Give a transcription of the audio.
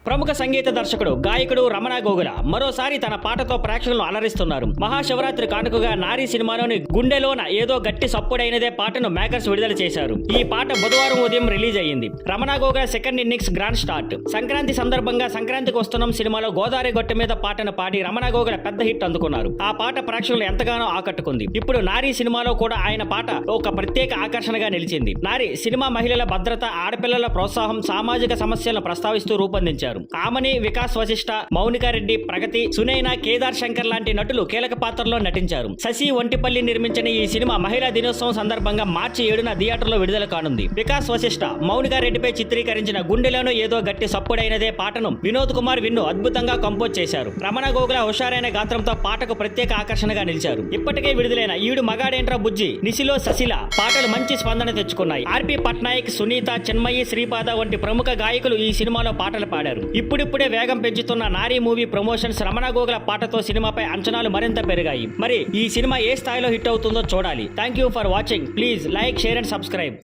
ప్రముఖ సంగీత దర్శకుడు గాయకుడు రమణ గోగుల మరోసారి తన పాటతో ప్రేక్షకులను అలరిస్తున్నారు. మహాశివరాత్రి కానుకగా నారీ సినిమాలోని గుండెలోన ఏదో గట్టి సప్పుడైనదే పాటను మేకర్స్ విడుదల చేశారు. ఈ పాట బుధవారం ఉదయం రిలీజ్ అయ్యింది. Ramana Gogula second innings grand start. Sankranti సందర్భంగా సంక్రాంతికి వస్తున్నాం సినిమాలో గోదావరి గొట్టె మీద పాటను పాడి రమణ గోగుల పెద్ద హిట్ అందుకున్నారు. ఆ పాట ప్రేక్షకులు ఎంతగానో ఆకట్టుకుంది. ఇప్పుడు నారీ సినిమాలో కూడా ఆయన పాట ఒక ప్రత్యేక ఆకర్షణగా నిలిచింది. నారీ సినిమా మహిళల భద్రత, ఆడపిల్లల ప్రోత్సాహం, సామాజిక సమస్యలను ప్రస్తావిస్తూ రూపొందించారు. ఆమని, వికాస్ వశిష్ఠ, మౌనికా రెడ్డి, ప్రగతి, సునైన, కేదార్ శంకర్ లాంటి నటులు కీలక పాత్రలో నటించారు. శశి ఒంటిపల్లి నిర్మించిన ఈ సినిమా మహిళా దినోత్సవం సందర్భంగా మార్చి 7న థియేటర్లో విడుదల కానుంది. వికాస్ వశిష్ఠ, మౌనికా రెడ్డిపై చిత్రీకరించిన గుండెలోనూ ఏదో గట్టి సప్పుడైనదే పాటను వినోద్ కుమార్ విన్ను అద్భుతంగా కంపోజ్ చేశారు. రమణ గోగుల హుషారైన గాత్రంతో పాటకు ప్రత్యేక ఆకర్షణగా నిలిచారు. ఇప్పటికే విడుదలైన ఈడు మగాడేంట్రా బుజ్జి, నిశిలో శశిల పాటలు మంచి స్పందన తెచ్చుకున్నాయి. ఆర్పి పట్నాయక్, సునీత, చిన్మయి, శ్రీపాద వంటి ప్రముఖ గాయకులు ఈ సినిమాలో పాటలు పాడారు. ఇప్పుడిప్పుడే వేగం పెంచుతున్న నారీ మూవీ ప్రమోషన్స్ రమణ గోగుల పాటతో సినిమాపై అంచనాలు మరింత పెరిగాయి. మరి ఈ సినిమా ఏ స్థాయిలో హిట్ అవుతుందో చూడాలి. Thank you for watching. Please like, share and subscribe.